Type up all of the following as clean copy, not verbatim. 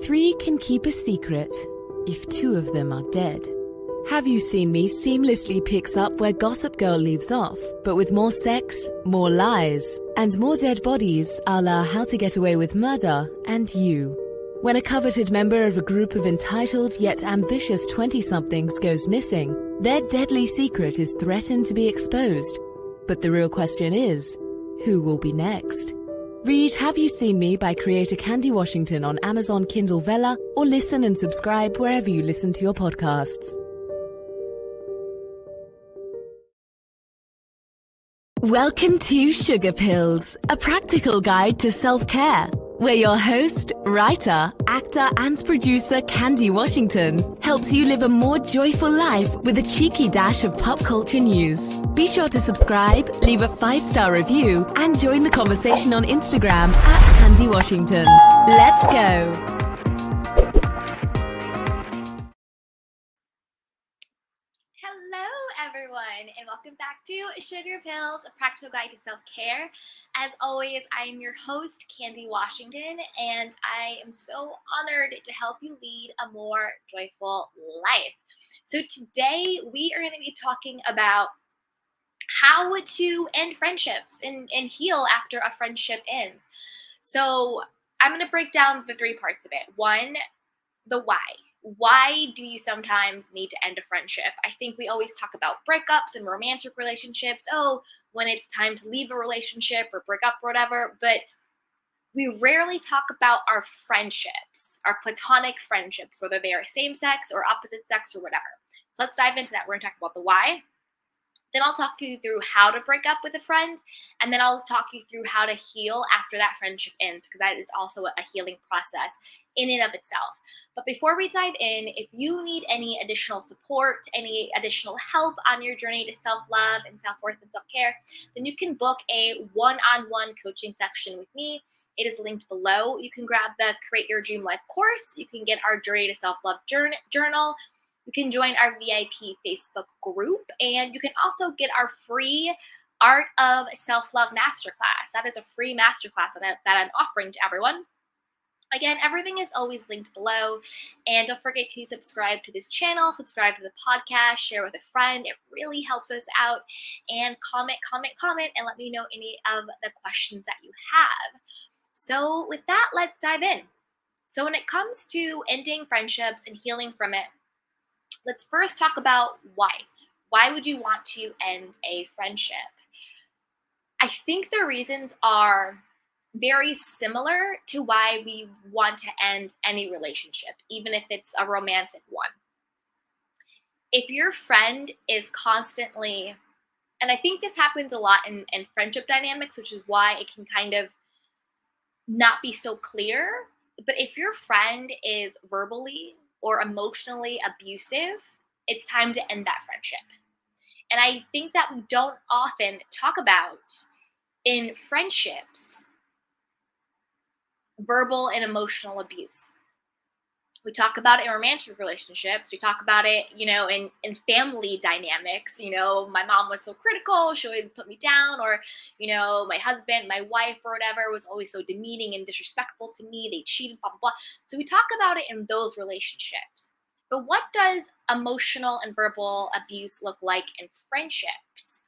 Three can keep a secret if two of them are dead. Have You Seen Me seamlessly picks up where Gossip Girl leaves off, but with more sex, more lies, and more dead bodies a la How to Get Away with Murder and You. When a coveted member of a group of entitled yet ambitious 20-somethings goes missing, their deadly secret is threatened to be exposed. But the real question is, who will be next? Read Have You Seen Me by creator Candy Washington on Amazon Kindle Vella, or listen and subscribe wherever you listen to your podcasts. Welcome to Sugar Pills, a practical guide to self-care, where your host, writer, actor, and producer Candy Washington helps you live a more joyful life with a cheeky dash of pop culture news. Be sure to subscribe, leave a 5-star review, and join the conversation on Instagram at Candy Washington. Let's go! Everyone, and welcome back to Sugar Pills, a practical guide to self-care. As always, I am your host, Candy Washington, and I am so honored to help you lead a more joyful life. So today we are going to be talking about how to end friendships and heal after a friendship ends. So I'm going to break down the 3 parts of it. 1, the why. Why do you sometimes need to end a friendship? I think we always talk about breakups and romantic relationships. Oh, when it's time to leave a relationship or break up or whatever. But we rarely talk about our friendships, our platonic friendships, whether they are same sex or opposite sex or whatever. So let's dive into that. We're going to talk about the why. Then I'll talk you through how to break up with a friend. And then I'll talk you through how to heal after that friendship ends, because that is also a healing process in and of itself. But before we dive in, if you need any additional support, any additional help on your journey to self-love and self-worth and self-care, then you can book a one-on-one coaching section with me. It is linked below. You can grab the Create Your Dream Life course. You can get our Journey to Self-Love journal. You can join our VIP Facebook group, and you can also get our free Art of Self-Love Masterclass. That is a free masterclass that I'm offering to everyone. Again, everything is always linked below, and don't forget to subscribe to this channel, subscribe to the podcast, share with a friend. It really helps us out, and comment, and let me know any of the questions that you have. So with that, let's dive in. So when it comes to ending friendships and healing from it, let's first talk about why. Why would you want to end a friendship? I think the reasons are very similar to why we want to end any relationship, even if it's a romantic one. If your friend is constantly, and I think this happens a lot in friendship dynamics, which is why it can kind of not be so clear, but if your friend is verbally or emotionally abusive, it's time to end that friendship. And I think that we don't often talk about in friendships verbal and emotional abuse. We talk about it in romantic relationships. We talk about it, in family dynamics. My mom was so critical. She always put me down. Or, my husband, my wife or whatever was always so demeaning and disrespectful to me. They cheated, blah, blah, blah. So we talk about it in those relationships. But what does emotional and verbal abuse look like in friendships?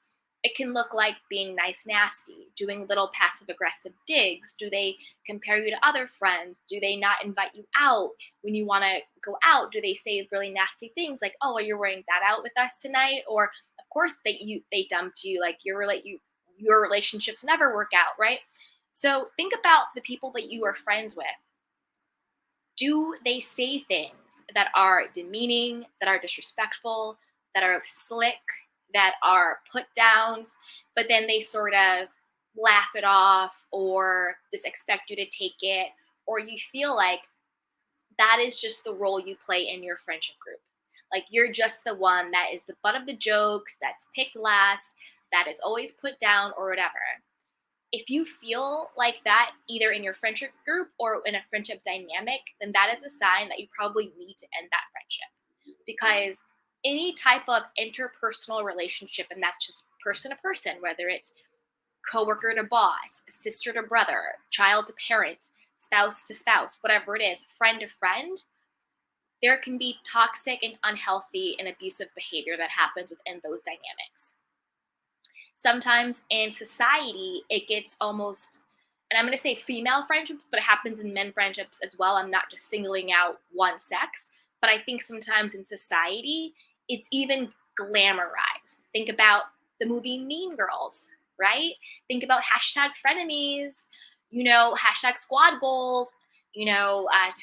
It can look like being nice nasty, doing little passive-aggressive digs. Do they compare you to other friends? Do they not invite you out when you want to go out? Do they say really nasty things like, oh, are you wearing that out with us tonight? Or, of course, they dumped you. Like your relationships never work out, right? So think about the people that you are friends with. Do they say things that are demeaning, that are disrespectful, that are slick, that are put downs, but then they sort of laugh it off or just expect you to take it, or you feel like that is just the role you play in your friendship group? Like you're just the one that is the butt of the jokes, that's picked last, that is always put down or whatever. If you feel like that either in your friendship group or in a friendship dynamic, then that is a sign that you probably need to end that friendship. Because any type of interpersonal relationship, and that's just person to person, whether it's coworker to boss, sister to brother, child to parent, spouse to spouse, whatever it is, friend to friend, there can be toxic and unhealthy and abusive behavior that happens within those dynamics. Sometimes in society, it gets almost, and I'm going to say female friendships, but it happens in men friendships as well. I'm not just singling out one sex, but I think sometimes in society, it's even glamorized. Think about the movie Mean Girls, right? Think about hashtag frenemies, hashtag squad goals,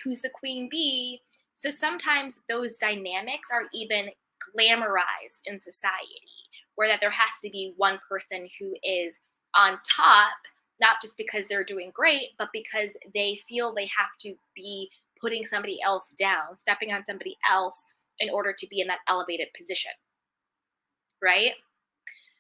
who's the queen bee. So sometimes those dynamics are even glamorized in society, where that there has to be one person who is on top, not just because they're doing great, but because they feel they have to be putting somebody else down, stepping on somebody else in order to be in that elevated position, right?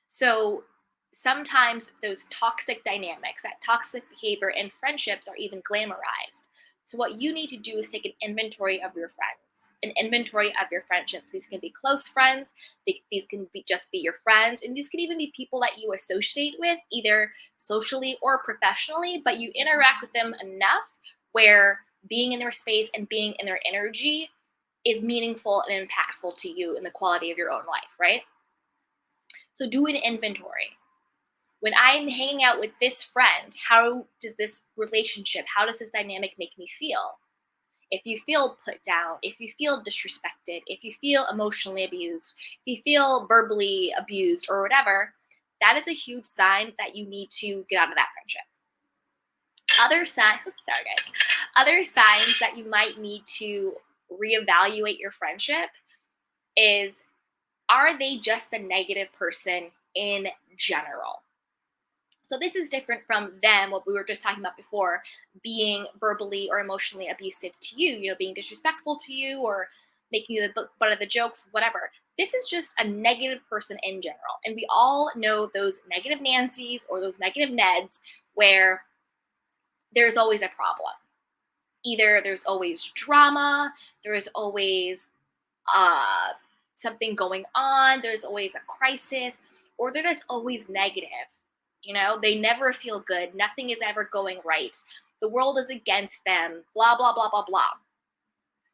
So sometimes those toxic dynamics, that toxic behavior in friendships are even glamorized. So what you need to do is take an inventory of your friends, an inventory of your friendships. These can be close friends, these can be just be your friends, and these can even be people that you associate with, either socially or professionally, but you interact with them enough where being in their space and being in their energy is meaningful and impactful to you in the quality of your own life, right? So do an inventory. When I'm hanging out with this friend, how does this relationship, how does this dynamic make me feel? If you feel put down, if you feel disrespected, if you feel emotionally abused, if you feel verbally abused or whatever, that is a huge sign that you need to get out of that friendship. Other signs that you might need to reevaluate your friendship is, are they just a negative person in general? So this is different from them, what we were just talking about before, being verbally or emotionally abusive to you, being disrespectful to you or making you the butt of the jokes, whatever. This is just a negative person in general. And we all know those negative Nancys or those negative Neds where there's always a problem. Either there's always drama, there's always something going on, there's always a crisis, or they're just always negative. They never feel good. Nothing is ever going right. The world is against them, blah, blah, blah, blah, blah.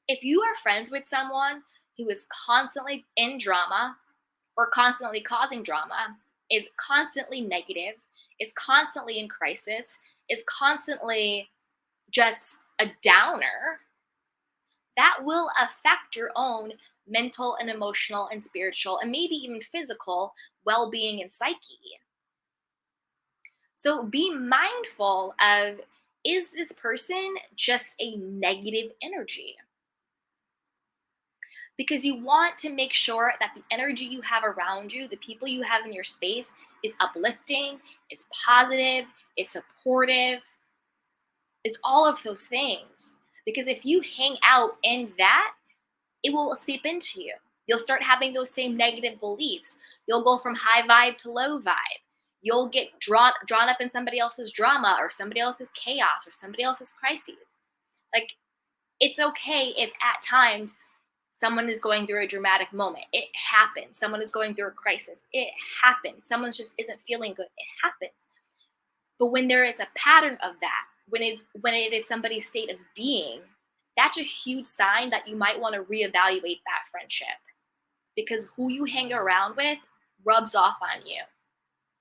If you are friends with someone who is constantly in drama or constantly causing drama, is constantly negative, is constantly in crisis, is constantly just a downer, that will affect your own mental and emotional and spiritual and maybe even physical well-being and psyche. So be mindful of, is this person just a negative energy? Because you want to make sure that the energy you have around you, the people you have in your space, is uplifting, is positive, is supportive, is all of those things. Because if you hang out in that, it will seep into you. You'll start having those same negative beliefs. You'll go from high vibe to low vibe. You'll get drawn up in somebody else's drama or somebody else's chaos or somebody else's crises. Like, it's okay if at times someone is going through a dramatic moment. It happens. Someone is going through a crisis. It happens. Someone just isn't feeling good. It happens. But when there is a pattern of that, when it is somebody's state of being, that's a huge sign that you might want to reevaluate that friendship, because who you hang around with rubs off on you,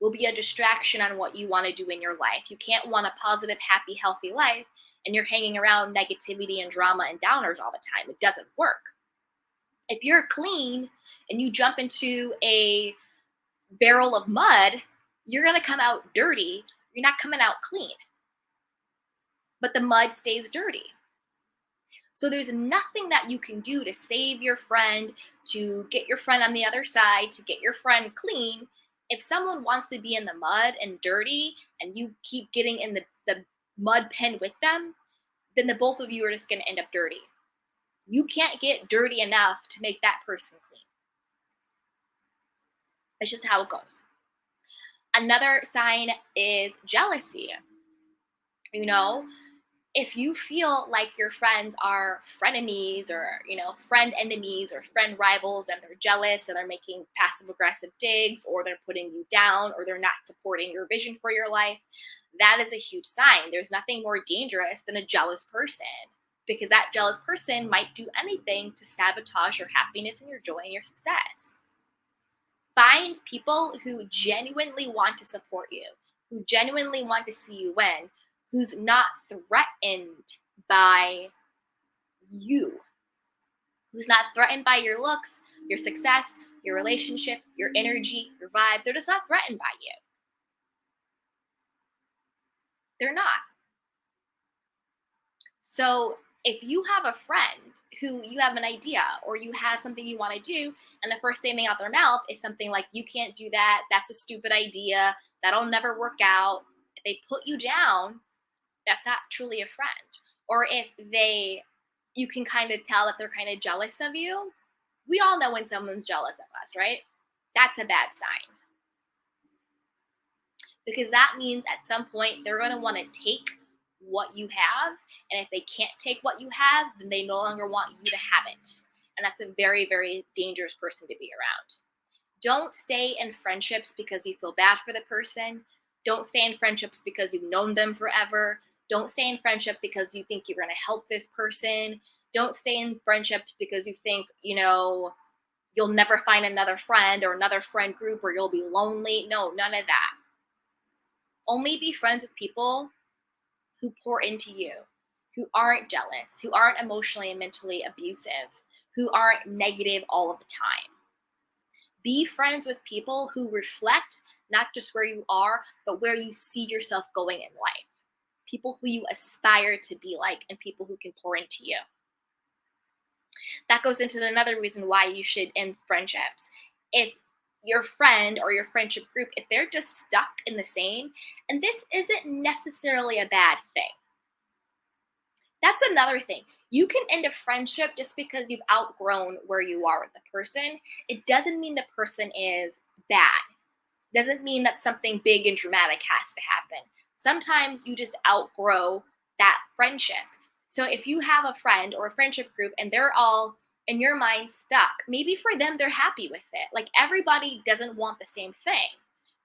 will be a distraction on what you want to do in your life. You can't want a positive, happy, healthy life and you're hanging around negativity and drama and downers all the time. It doesn't work. If you're clean and you jump into a barrel of mud, you're going to come out dirty. You're not coming out clean. But the mud stays dirty. So there's nothing that you can do to save your friend, to get your friend on the other side, to get your friend clean. If someone wants to be in the mud and dirty and you keep getting in the mud pen with them, then the both of you are just going to end up dirty. You can't get dirty enough to make that person clean. It's just how it goes. Another sign is jealousy. if you feel like your friends are frenemies or, friend enemies or friend rivals, and they're jealous and they're making passive aggressive digs, or they're putting you down, or they're not supporting your vision for your life, that is a huge sign. There's nothing more dangerous than a jealous person, because that jealous person might do anything to sabotage your happiness and your joy and your success. Find people who genuinely want to support you, who genuinely want to see you win, who's not threatened by you, who's not threatened by your looks, your success, your relationship, your energy, your vibe. They're just not threatened by you. They're not. So if you have a friend who you have an idea or you have something you want to do, and the first thing out their mouth is something like, you can't do that, that's a stupid idea, that'll never work out, if they put you down, that's not truly a friend. Or if you can kind of tell that they're kind of jealous of you. We all know when someone's jealous of us, right? That's a bad sign. Because that means at some point they're going to want to take what you have. And if they can't take what you have, then they no longer want you to have it. And that's a very, very dangerous person to be around. Don't stay in friendships because you feel bad for the person. Don't stay in friendships because you've known them forever. Don't stay in friendship because you think you're going to help this person. Don't stay in friendships because you think, you'll never find another friend or another friend group, or you'll be lonely. No, none of that. Only be friends with people who pour into you, who aren't jealous, who aren't emotionally and mentally abusive, who aren't negative all of the time. Be friends with people who reflect not just where you are, but where you see yourself going in life. People who you aspire to be like, and people who can pour into you. That goes into another reason why you should end friendships. If your friend or your friendship group, if they're just stuck in the same, and this isn't necessarily a bad thing. That's another thing. You can end a friendship just because you've outgrown where you are with the person. It doesn't mean the person is bad. It doesn't mean that something big and dramatic has to happen. Sometimes you just outgrow that friendship. So if you have a friend or a friendship group and they're all, in your mind, stuck, maybe for them they're happy with it. Like, everybody doesn't want the same thing.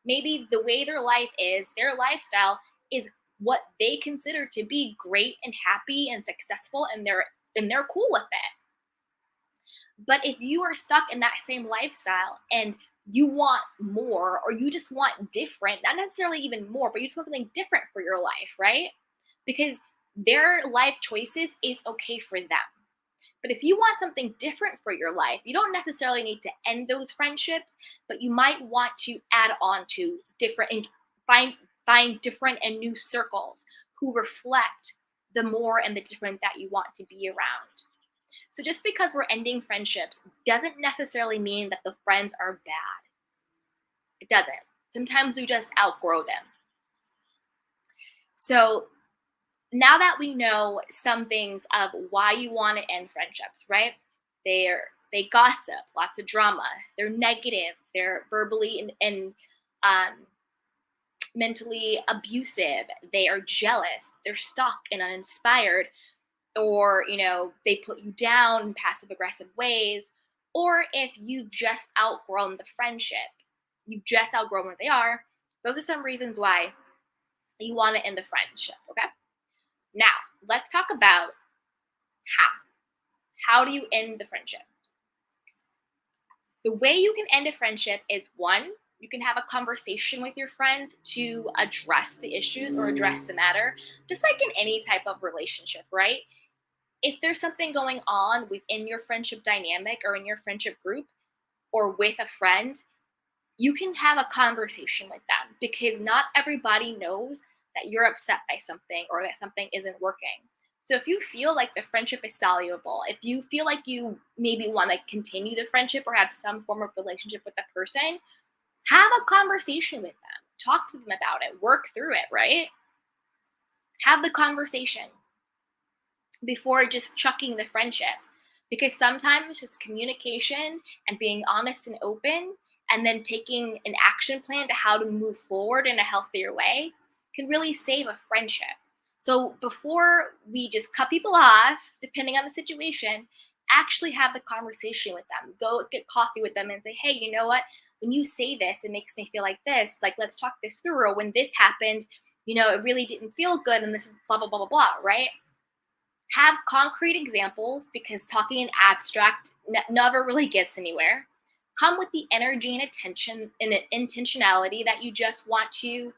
Maybe the way their life is, their lifestyle is what they consider to be great and happy and successful, and they're cool with it. But if you are stuck in that same lifestyle and you want more, or you just want different, not necessarily even more, but you just want something different for your life, right? Because their life choices is okay for them. But if you want something different for your life, you don't necessarily need to end those friendships, but you might want to add on to different and find different and new circles who reflect the more and the different that you want to be around. So just because we're ending friendships doesn't necessarily mean that the friends are bad. It doesn't. Sometimes we just outgrow them. So now that we know some things of why you want to end friendships, right? They gossip, lots of drama. They're negative. They're verbally and mentally abusive. They are jealous. They're stuck and uninspired, or they put you down in passive aggressive ways. Or if you've just outgrown the friendship, you've just outgrown where they are. Those are some reasons why you want to end the friendship. Okay. Now, let's talk about how. How do you end the friendship? The way you can end a friendship is, one, you can have a conversation with your friend to address the issues or address the matter, just like in any type of relationship, right? If there's something going on within your friendship dynamic or in your friendship group or with a friend, you can have a conversation with them, because not everybody knows that you're upset by something or that something isn't working. So if you feel like the friendship is soluble, if you feel like you maybe want to continue the friendship or have some form of relationship with the person, have a conversation with them. Talk to them about it. Work through it, right? Have the conversation before just chucking the friendship. Because sometimes just communication and being honest and open, and then taking an action plan to how to move forward in a healthier way, can really save a friendship. So before we just cut people off, depending on the situation, actually have the conversation with them. Go get coffee with them and say, hey, you know what? When you say this, it makes me feel like this. Like, let's talk this through. Or when this happened, it really didn't feel good. And this is blah, blah, blah, blah, blah, right? Have concrete examples, because talking in abstract never really gets anywhere. Come with the energy and attention and intentionality that you just want to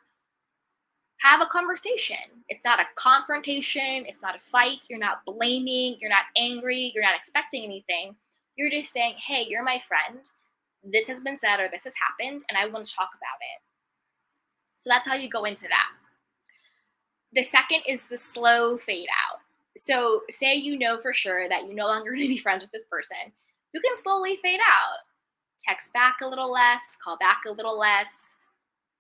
have a conversation. It's not a confrontation. It's not a fight. You're not blaming. You're not angry. You're not expecting anything. You're just saying, hey, you're my friend. This has been said or this has happened, and I want to talk about it. So that's how you go into that. The second is the slow fade out. So say you know for sure that you no longer want to be friends with this person. You can slowly fade out. Text back a little less, call back a little less.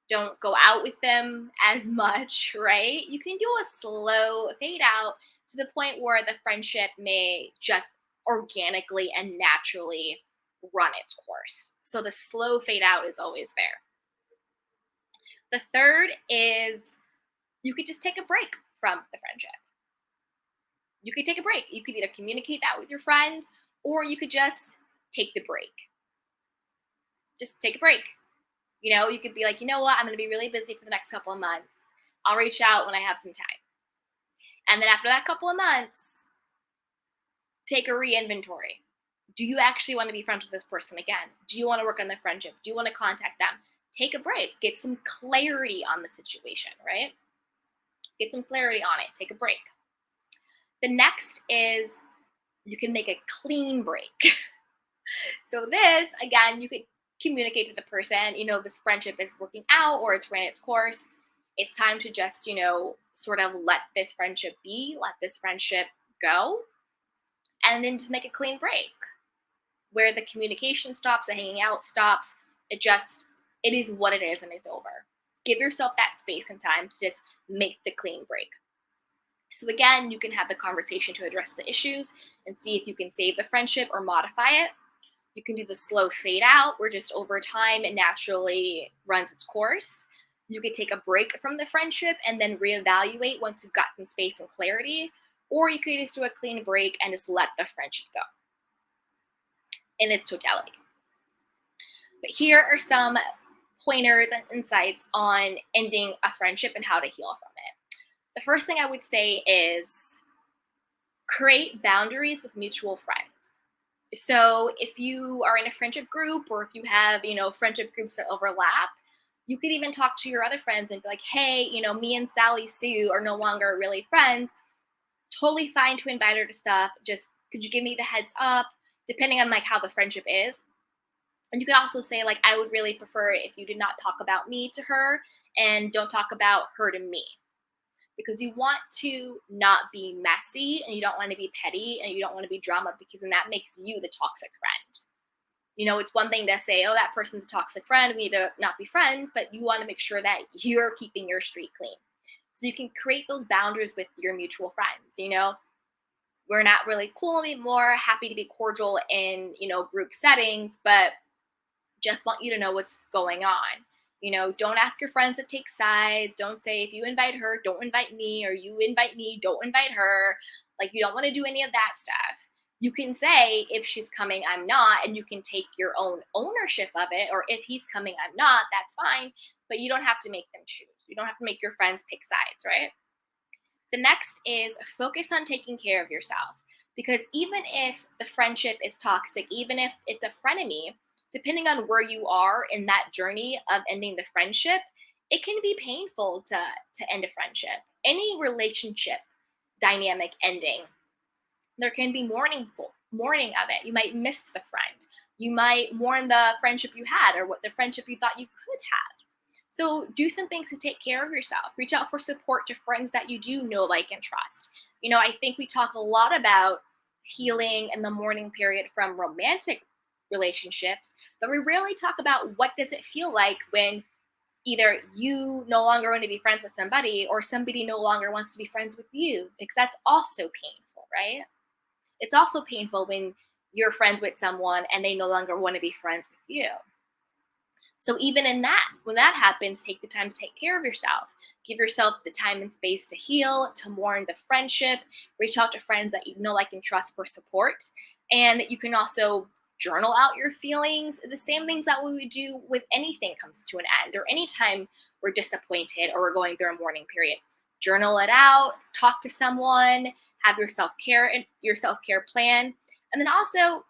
Don't go out with them as much, right? You can do a slow fade out to the point where the friendship may just organically and naturally run its course. So the slow fade out is always there. The third is you could just take a break from the friendship. You could take a break. You could either communicate that with your friend, or you could just take the break. Just take a break. You could be like, you know what? I'm going to be really busy for the next couple of months. I'll reach out when I have some time. And then after that couple of months, take a re-inventory. Do you actually want to be friends with this person again? Do you want to work on the friendship? Do you want to contact them? Take a break. Get some clarity on the situation, right? Get some clarity on it. Take a break. The next is you can make a clean break. So this, again, you could communicate to the person, this friendship is working out or it's ran its course. It's time to just, sort of let this friendship be, let this friendship go, and then just make a clean break where the communication stops, the hanging out stops. It is what it is and it's over. Give yourself that space and time to just make the clean break. So again, you can have the conversation to address the issues and see if you can save the friendship or modify it. You can do the slow fade out, where just over time it naturally runs its course. You could take a break from the friendship and then reevaluate once you've got some space and clarity. Or you could just do a clean break and just let the friendship go in its totality. But here are some pointers and insights on ending a friendship and how to heal from it. The first thing I would say is create boundaries with mutual friends. So if you are in a friendship group, or if you have, friendship groups that overlap, you could even talk to your other friends and be like, hey, me and Sally Sue are no longer really friends. Totally fine to invite her to stuff. Just could you give me the heads up, depending on how the friendship is. And you can also say, I would really prefer if you did not talk about me to her and don't talk about her to me. Because you want to not be messy and you don't want to be petty and you don't want to be drama, because then that makes you the toxic friend. It's one thing to say, oh, that person's a toxic friend, we need to not be friends, but you want to make sure that you're keeping your street clean. So you can create those boundaries with your mutual friends. We're not really cool anymore, happy to be cordial in, group settings, but just want you to know what's going on. Don't ask your friends to take sides. Don't say, if you invite her, don't invite me, or you invite me, don't invite her. You don't want to do any of that stuff. You can say, if she's coming, I'm not, and you can take your own ownership of it. Or if he's coming, I'm not, that's fine. But you don't have to make them choose. You don't have to make your friends pick sides, right? The next is focus on taking care of yourself. Because even if the friendship is toxic, even if it's a frenemy, depending on where you are in that journey of ending the friendship, it can be painful to end a friendship. Any relationship dynamic ending, there can be mourning of it. You might miss the friend. You might mourn the friendship you had, or what the friendship you thought you could have. So do some things to take care of yourself. Reach out for support to friends that you do know, like, and trust. I think we talk a lot about healing in the mourning period from romantic relationships, but we rarely talk about what does it feel like when either you no longer want to be friends with somebody, or somebody no longer wants to be friends with you, because that's also painful, right? It's also painful when you're friends with someone and they no longer want to be friends with you. So even in that, when that happens, take the time to take care of yourself. Give yourself the time and space to heal, to mourn the friendship, reach out to friends that you know, like, and trust for support. And you can also journal out your feelings, the same things that we would do with anything comes to an end or anytime we're disappointed or we're going through a mourning period. Journal it out, talk to someone, have your self-care plan, and then also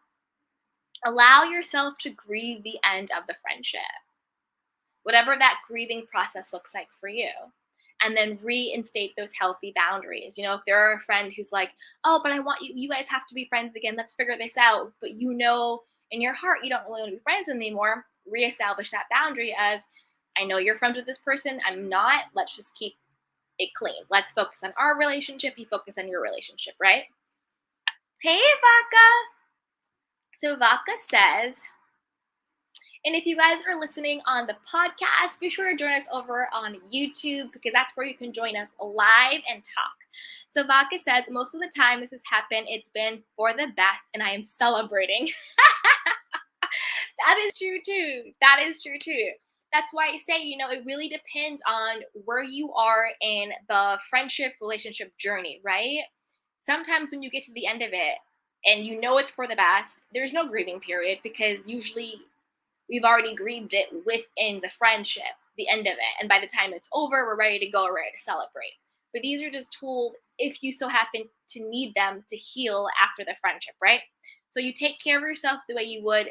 allow yourself to grieve the end of the friendship, whatever that grieving process looks like for you. And then reinstate those healthy boundaries. You know, if there are a friend who's like, oh, but I want you guys have to be friends again. Let's figure this out. But you know, in your heart, you don't really want to be friends anymore. Reestablish that boundary of, I know you're friends with this person. I'm not. Let's just keep it clean. Let's focus on our relationship. You focus on your relationship, right? Hey, Vaka. So Vaka says, and if you guys are listening on the podcast, be sure to join us over on YouTube because that's where you can join us live and talk. So Vaka says, most of the time this has happened, it's been for the best and I am celebrating. That is true too. That is true too. That's why I say, you know, it really depends on where you are in the friendship relationship journey, right? Sometimes when you get to the end of it and you know it's for the best, there's no grieving period because usually we've already grieved it within the friendship, the end of it. And by the time it's over, we're ready to go, we're ready to celebrate. But these are just tools if you so happen to need them to heal after the friendship, right? So you take care of yourself the way you would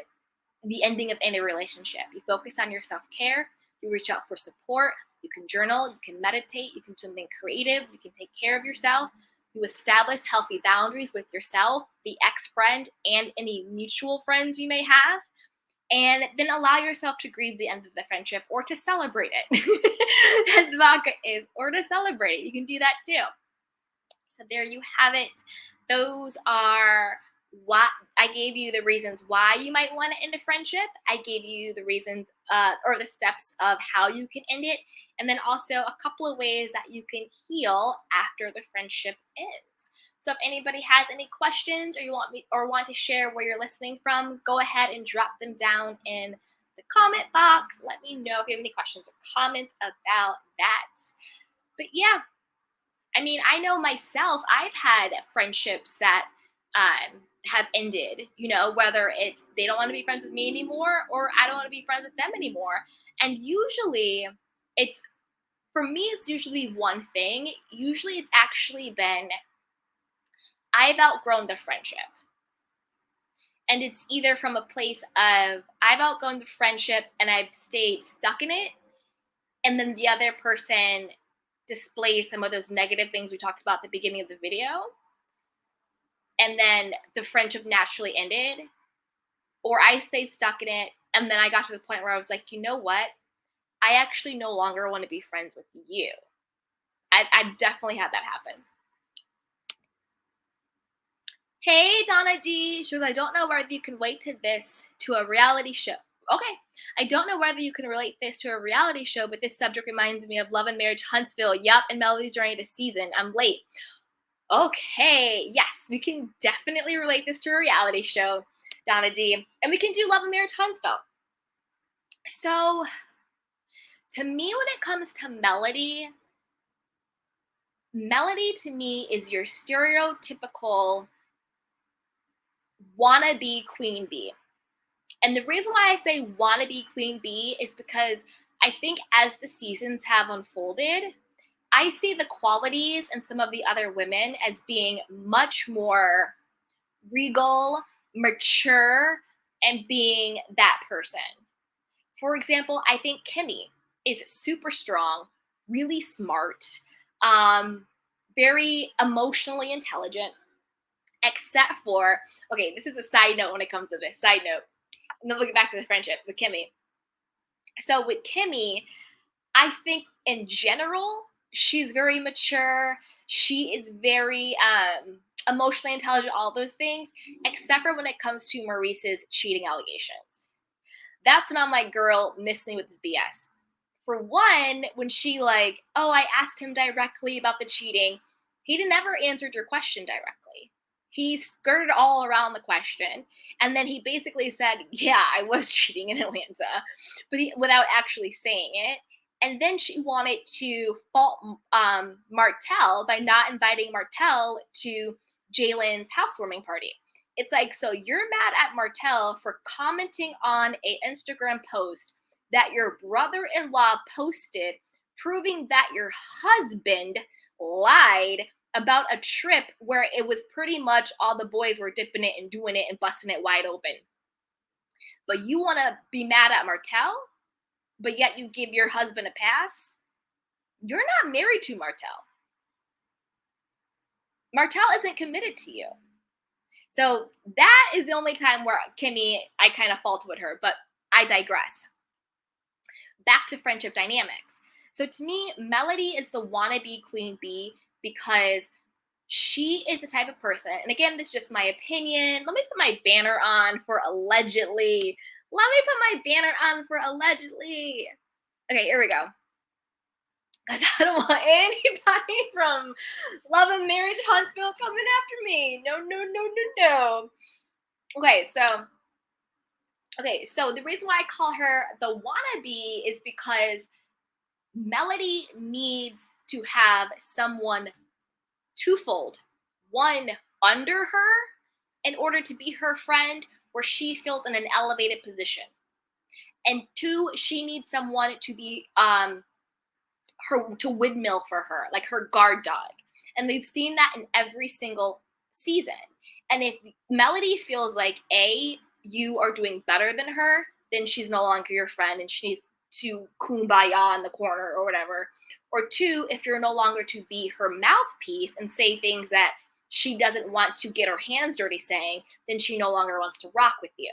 the ending of any relationship. You focus on your self-care, you reach out for support, you can journal, you can meditate, you can do something creative, you can take care of yourself, you establish healthy boundaries with yourself, the ex-friend, and any mutual friends you may have, and then allow yourself to grieve the end of the friendship or to celebrate it, as Vodka is, or to celebrate it. You can do that too. So there you have it. Those are what I gave you the reasons why you might want to end a friendship. I gave you the reasons or the steps of how you can end it. And then also a couple of ways that you can heal after the friendship ends. So if anybody has any questions or you want to share where you're listening from, go ahead and drop them down in the comment box. Let me know if you have any questions or comments about that. But yeah, I mean, I know myself, I've had friendships that have ended, you know, whether it's they don't want to be friends with me anymore or I don't want to be friends with them anymore. And usually for me, it's usually one thing. Usually it's actually been, I've outgrown the friendship. And it's either from a place of I've outgrown the friendship and I've stayed stuck in it. And then the other person displays some of those negative things we talked about at the beginning of the video. And then the friendship naturally ended. Or I stayed stuck in it. And then I got to the point where I was like, you know what? I actually no longer want to be friends with you. I've definitely had that happen. Hey, Donna D. She goes, I don't know whether you can relate this to a reality show. Okay. I don't know whether you can relate this to a reality show, but this subject reminds me of Love and Marriage Huntsville. Yup, and Melody's Journey this season. I'm late. Okay. Yes, we can definitely relate this to a reality show, Donna D. And we can do Love and Marriage Huntsville. So, to me, when it comes to Melody to me is your stereotypical wannabe queen bee. And the reason why I say wannabe queen bee is because I think as the seasons have unfolded, I see the qualities in some of the other women as being much more regal, mature, and being that person. For example, I think Kimmy is super strong, really smart, very emotionally intelligent, except for, okay, this is a side note when it comes to this. Side note. And then we'll get back to the friendship with Kimmy. So with Kimmy, I think in general, she's very mature. She is very emotionally intelligent, all those things, except for when it comes to Maurice's cheating allegations. That's when I'm like, girl, miss me with this BS. For one, when she like, oh, I asked him directly about the cheating, he never answered your question directly. He skirted all around the question, and then he basically said, yeah, I was cheating in Atlanta, but without actually saying it. And then she wanted to fault Martell by not inviting Martell to Jalen's housewarming party. It's like, so you're mad at Martell for commenting on a Instagram post that your brother-in-law posted, proving that your husband lied about a trip where it was pretty much all the boys were dipping it and doing it and busting it wide open. But you want to be mad at Martell, but yet you give your husband a pass? You're not married to Martell. Martell isn't committed to you. So that is the only time where Kimmy, I kind of fault with her, but I digress. Back to friendship dynamics. So to me, Melody is the wannabe queen bee because she is the type of person, and again, this is just my opinion. Let me put my banner on for allegedly. Okay, here we go. Because I don't want anybody from Love and Marriage Huntsville coming after me. No. Okay, so the reason why I call her the wannabe is because Melody needs to have someone twofold. One, under her in order to be her friend where she feels in an elevated position. And two, she needs someone to be to windmill for her, like her guard dog. And we've seen that in every single season. And if Melody feels like you are doing better than her, then she's no longer your friend and she needs to kumbaya in the corner or whatever. Or two, if you're no longer to be her mouthpiece and say things that she doesn't want to get her hands dirty saying, then she no longer wants to rock with you.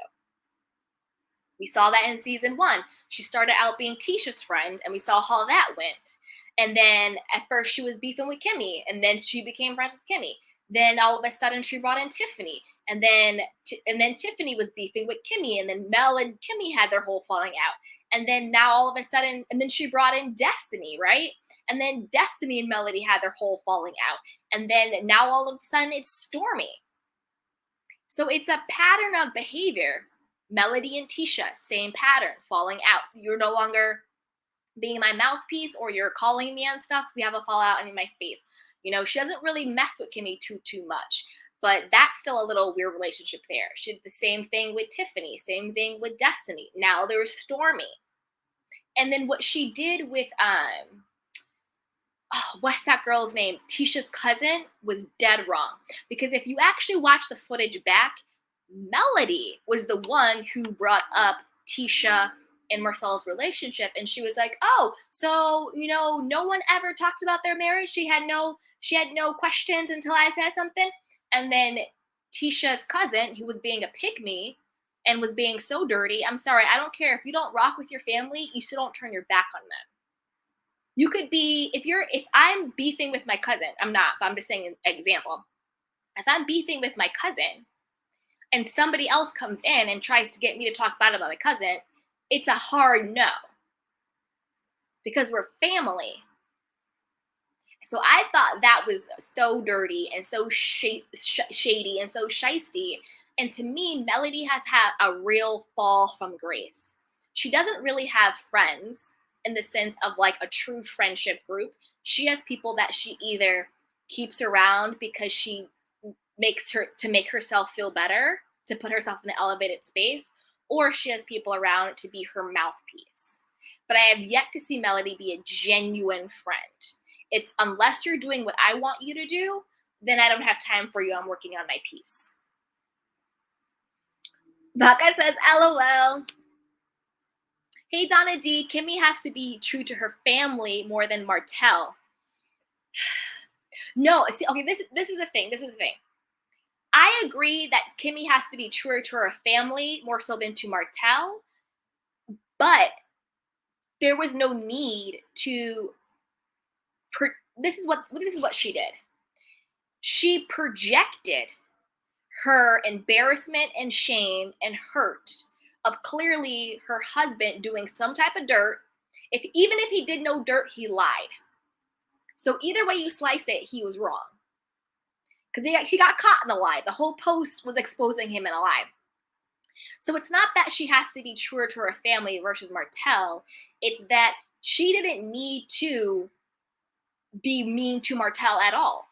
We saw that in season 1. She started out being Tisha's friend, and we saw how that went. And then at first she was beefing with Kimmy, and then she became friends with Kimmy. Then all of a sudden she brought in Tiffany, and then Tiffany was beefing with Kimmy, and then Mel and Kimmy had their whole falling out. And then now all of a sudden, and then she brought in Destiny, right? And then Destiny and Melody had their whole falling out. And then now all of a sudden it's Stormy. So it's a pattern of behavior. Melody and Tisha, same pattern, falling out. You're no longer being my mouthpiece, or you're calling me on stuff. We have a fallout in my space. You know, she doesn't really mess with Kimmy too much, but that's still a little weird relationship there. She did the same thing with Tiffany, same thing with Destiny. Now there's Stormy. And then what she did with what's that girl's name? Tisha's cousin was dead wrong. Because if you actually watch the footage back, Melody was the one who brought up Tisha and Marcel's relationship, and she was like, "Oh, so no one ever talked about their marriage. She had no questions until I said something." And then Tisha's cousin, who was being a pygmy and was being so dirty, I'm sorry, I don't care if you don't rock with your family, you still don't turn your back on them. You could be if I'm beefing with my cousin, I'm not, but I'm just saying an example. If I'm beefing with my cousin, and somebody else comes in and tries to get me to talk bad about my cousin, it's a hard no. Because we're family. So I thought that was so dirty and so shady and so shisty. And to me, Melody has had a real fall from grace. She doesn't really have friends in the sense of like a true friendship group. She has people that she either keeps around because she makes her to make herself feel better, to put herself in an elevated space, or she has people around to be her mouthpiece. But I have yet to see Melody be a genuine friend. It's unless you're doing what I want you to do, then I don't have time for you. I'm working on my piece. Baka says, LOL. Hey, Donna D, Kimmy has to be true to her family more than Martell. No, see, okay, this is the thing. I agree that Kimmy has to be truer to her family more so than to Martell, but there was no need to. This is what she did. She projected her embarrassment and shame and hurt of clearly her husband doing some type of dirt. Even if he did no dirt, he lied. So either way you slice it, he was wrong. Because he got caught in a lie. The whole post was exposing him in a lie. So it's not that she has to be truer to her family versus Martell. It's that She didn't need to be mean to Martell at all.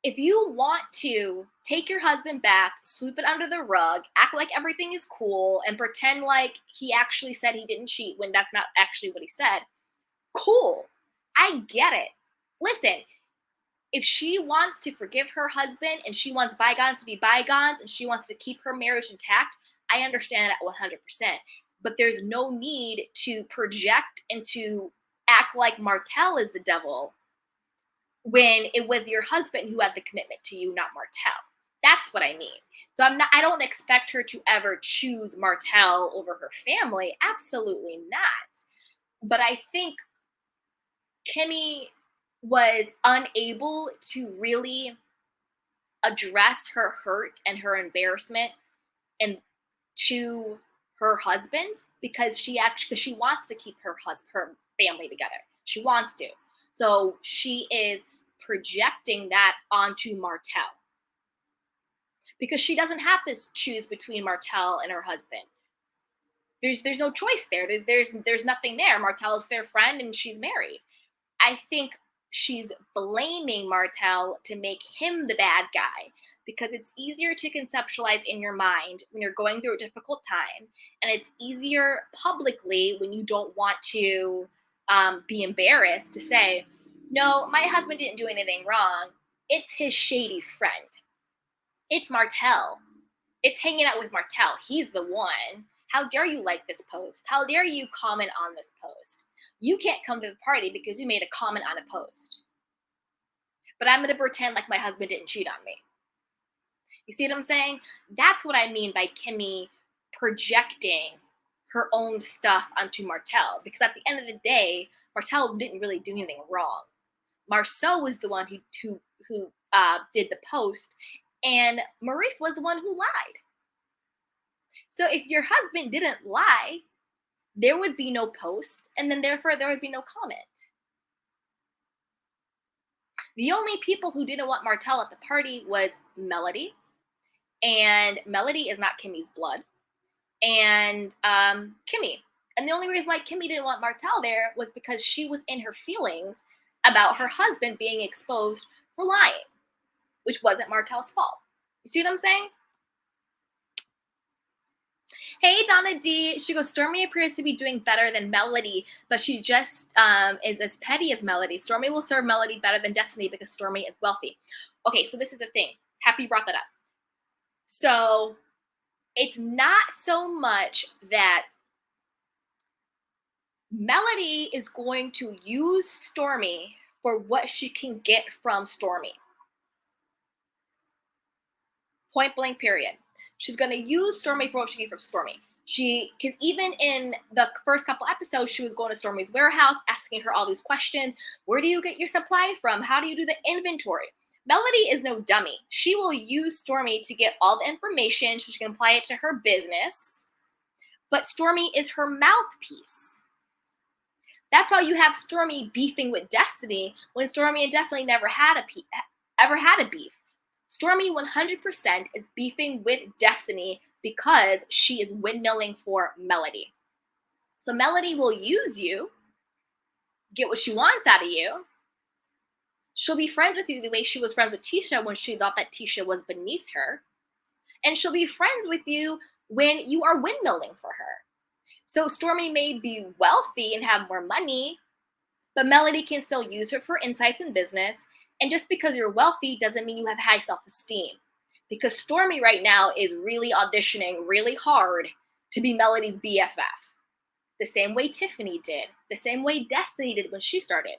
If you want to take your husband back, sweep it under the rug, act like everything is cool, and pretend like he actually said he didn't cheat when that's not actually what he said, cool. I get it. Listen, if she wants to forgive her husband and she wants bygones to be bygones and she wants to keep her marriage intact, I understand that 100%. But there's no need to project and to act like Martell is the devil when it was your husband who had the commitment to you, not Martell. That's what I mean. So I don't expect her to ever choose Martell over her family. Absolutely not. But I think Kimmy was unable to really address her hurt and her embarrassment and to her husband because she wants to keep her family together. She wants to. So she is projecting that onto Martell because she doesn't have to choose between Martell and her husband. There's no choice there. There's nothing there. Martell's their friend and she's married. I think she's blaming Martell to make him the bad guy because it's easier to conceptualize in your mind when you're going through a difficult time, and it's easier publicly when you don't want to be embarrassed to say, no, my husband didn't do anything wrong. It's his shady friend. It's Martell. It's hanging out with Martell. He's the one. How dare you like this post? How dare you comment on this post? You can't come to the party because you made a comment on a post. But I'm going to pretend like my husband didn't cheat on me. You see what I'm saying? That's what I mean by Kimmy projecting her own stuff onto Martell. Because at the end of the day, Martell didn't really do anything wrong. Marceau was the one who did the post, and Maurice was the one who lied. So if your husband didn't lie, there would be no post, and then therefore there would be no comment. The only people who didn't want Martell at the party was Melody, and Melody is not Kimmy's blood, and Kimmy. And the only reason why Kimmy didn't want Martell there was because she was in her feelings about her husband being exposed for lying, which wasn't Martell's fault. You see what I'm saying? Hey, Donna D. She goes, Stormy appears to be doing better than Melody, but she just is as petty as Melody. Stormy will serve Melody better than Destiny because Stormy is wealthy. Okay, so this is the thing. Happy you brought that up. So it's not so much that Melody is going to use Stormy for what she can get from Stormy. Point blank, period. She's going to use Stormy for what she can get from Stormy. Because even in the first couple episodes, she was going to Stormy's warehouse, asking her all these questions. Where do you get your supply from? How do you do the inventory? Melody is no dummy. She will use Stormy to get all the information so she can apply it to her business. But Stormy is her mouthpiece. That's why you have Stormy beefing with Destiny when Stormy and Destiny never ever had a beef. Stormy 100% is beefing with Destiny because she is windmilling for Melody. So Melody will use you, get what she wants out of you. She'll be friends with you the way she was friends with Tisha when she thought that Tisha was beneath her. And she'll be friends with you when you are windmilling for her. So Stormy may be wealthy and have more money, but Melody can still use her for insights in business. And just because you're wealthy doesn't mean you have high self-esteem. Because Stormy right now is really auditioning really hard to be Melody's BFF. The same way Tiffany did. The same way Destiny did when she started.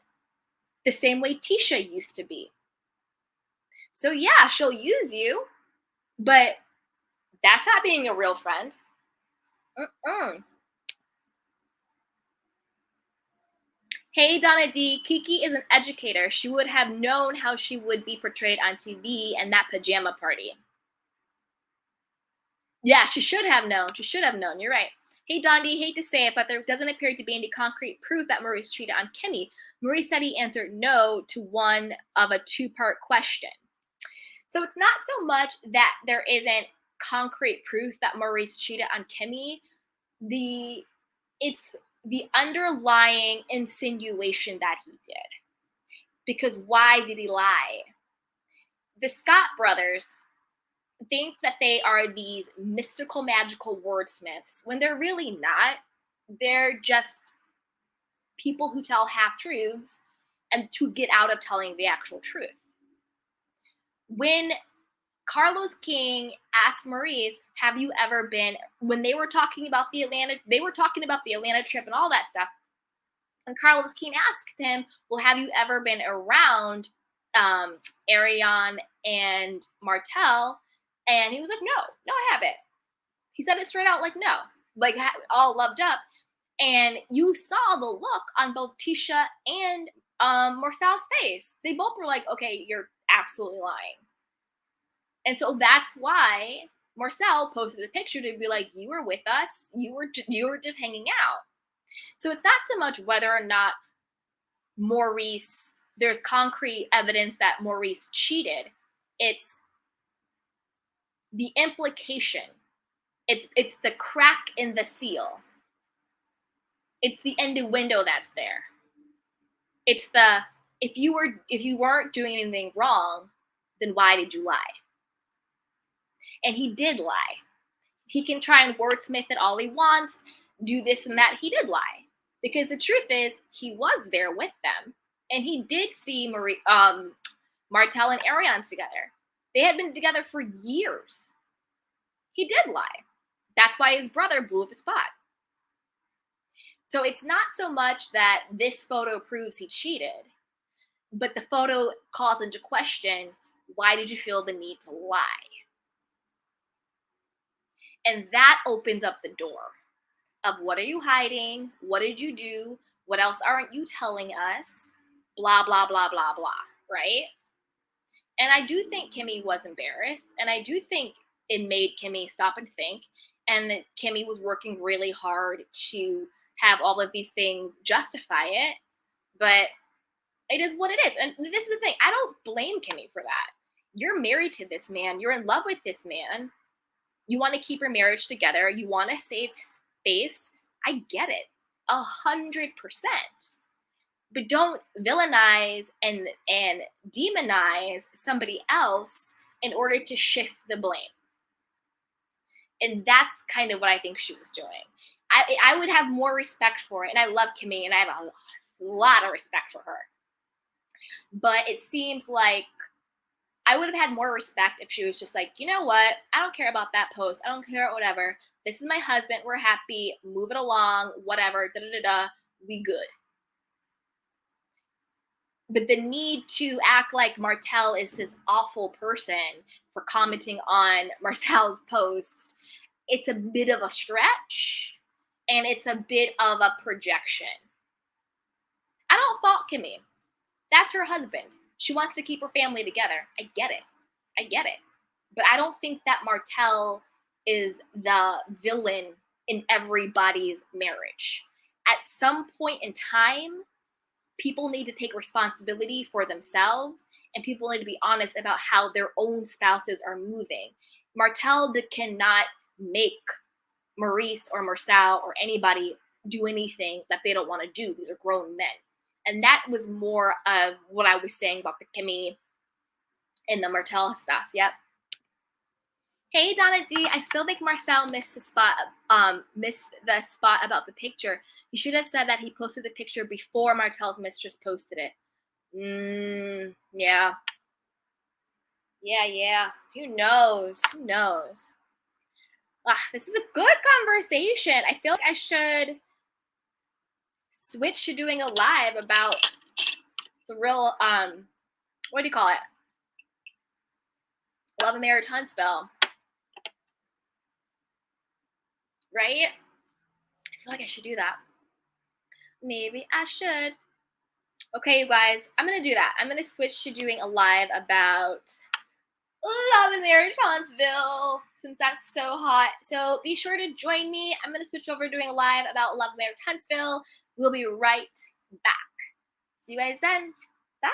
The same way Tisha used to be. So yeah, she'll use you, but that's not being a real friend. Hey, Donna D. Kiki is an educator. She would have known how she would be portrayed on TV and that pajama party. Yeah, she should have known. She should have known. You're right. Hey, Dondi, hate to say it, but there doesn't appear to be any concrete proof that Maurice cheated on Kimmy. Maurice said he answered no to one of a two-part question. So it's not so much that there isn't concrete proof that Maurice cheated on Kimmy. It's the underlying insinuation that he did. Because why did he lie? The Scott brothers think that they are these mystical, magical wordsmiths when they're really not. They're just people who tell half-truths and to get out of telling the actual truth. When Carlos King asked Maurice, have you ever been, when they were talking about the Atlanta trip and all that stuff, and Carlos King asked him, well, have you ever been around Ariane and Martel? And he was like, no, I haven't. He said it straight out, like, no, like all loved up. And you saw the look on both Tisha and Marcel's face. They both were like, okay, you're absolutely lying. And so that's why Marcel posted a picture to be like, you were with us, you were just hanging out. So it's not so much whether or not Maurice, there's concrete evidence that Maurice cheated. It's the implication. It's the crack in the seal. It's the innuendo that's there. It's the, if you weren't doing anything wrong, then why did you lie? And he did lie. He can try and wordsmith it all he wants, do this and that. He did lie. Because the truth is, he was there with them. And he did see Martel and Ariane together. They had been together for years. He did lie. That's why his brother blew up his spot. So it's not so much that this photo proves he cheated, but the photo calls into question, why did you feel the need to lie? And that opens up the door of what are you hiding? What did you do? What else aren't you telling us? Blah, blah, blah, blah, blah, right? And I do think Kimmy was embarrassed. And I do think it made Kimmy stop and think. And that Kimmy was working really hard to have all of these things justify it. But it is what it is. And this is the thing. I don't blame Kimmy for that. You're married to this man. You're in love with this man. You want to keep your marriage together. You want to save face. I get it. 100%. But don't villainize and demonize somebody else in order to shift the blame. And that's kind of what I think she was doing. I would have more respect for it. And I love Kimmy, and I have a lot of respect for her. But it seems like I would have had more respect if she was just like, you know what? I don't care about that post. I don't care, whatever. This is my husband. We're happy. Move it along. Whatever. Da-da-da-da. We good. But the need to act like Martel is this awful person for commenting on Marcel's post, it's a bit of a stretch. And it's a bit of a projection. I don't fault Kimmy. That's her husband. She wants to keep her family together. I get it. But I don't think that Martel is the villain in everybody's marriage. At some point in time, people need to take responsibility for themselves, and people need to be honest about how their own spouses are moving. Martel cannot make Maurice or Marcel or anybody do anything that they don't want to do. These are grown men. And that was more of what I was saying about the Kimmy and the Martel stuff. Yep. Hey, Donna D. I still think Marcel missed the spot about the picture. He should have said that he posted the picture before Martel's mistress posted it. Yeah. Yeah. Who knows? This is a good conversation. I feel like I should switch to doing a live about the real, what do you call it? Love and Marriage Huntsville. Right? I feel like I should do that. Maybe I should. Okay, you guys, I'm going to do that. I'm going to switch to doing a live about Love and Marriage Huntsville, since that's so hot. So be sure to join me. I'm going to switch over to doing a live about Love and Marriage Huntsville. We'll be right back. See you guys then. Bye.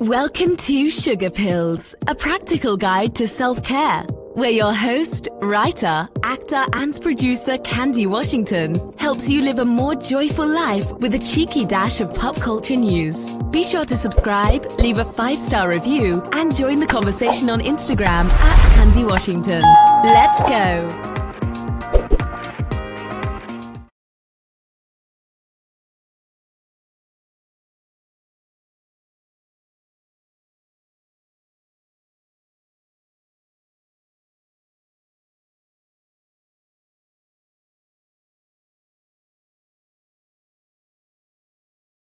Welcome to Sugar Pills, a practical guide to self-care. where your host, writer, actor, and producer Candy Washington helps you live a more joyful life with a cheeky dash of pop culture news. Be sure to subscribe, leave a 5-star review, and join the conversation on Instagram at Candy Washington. Let's go!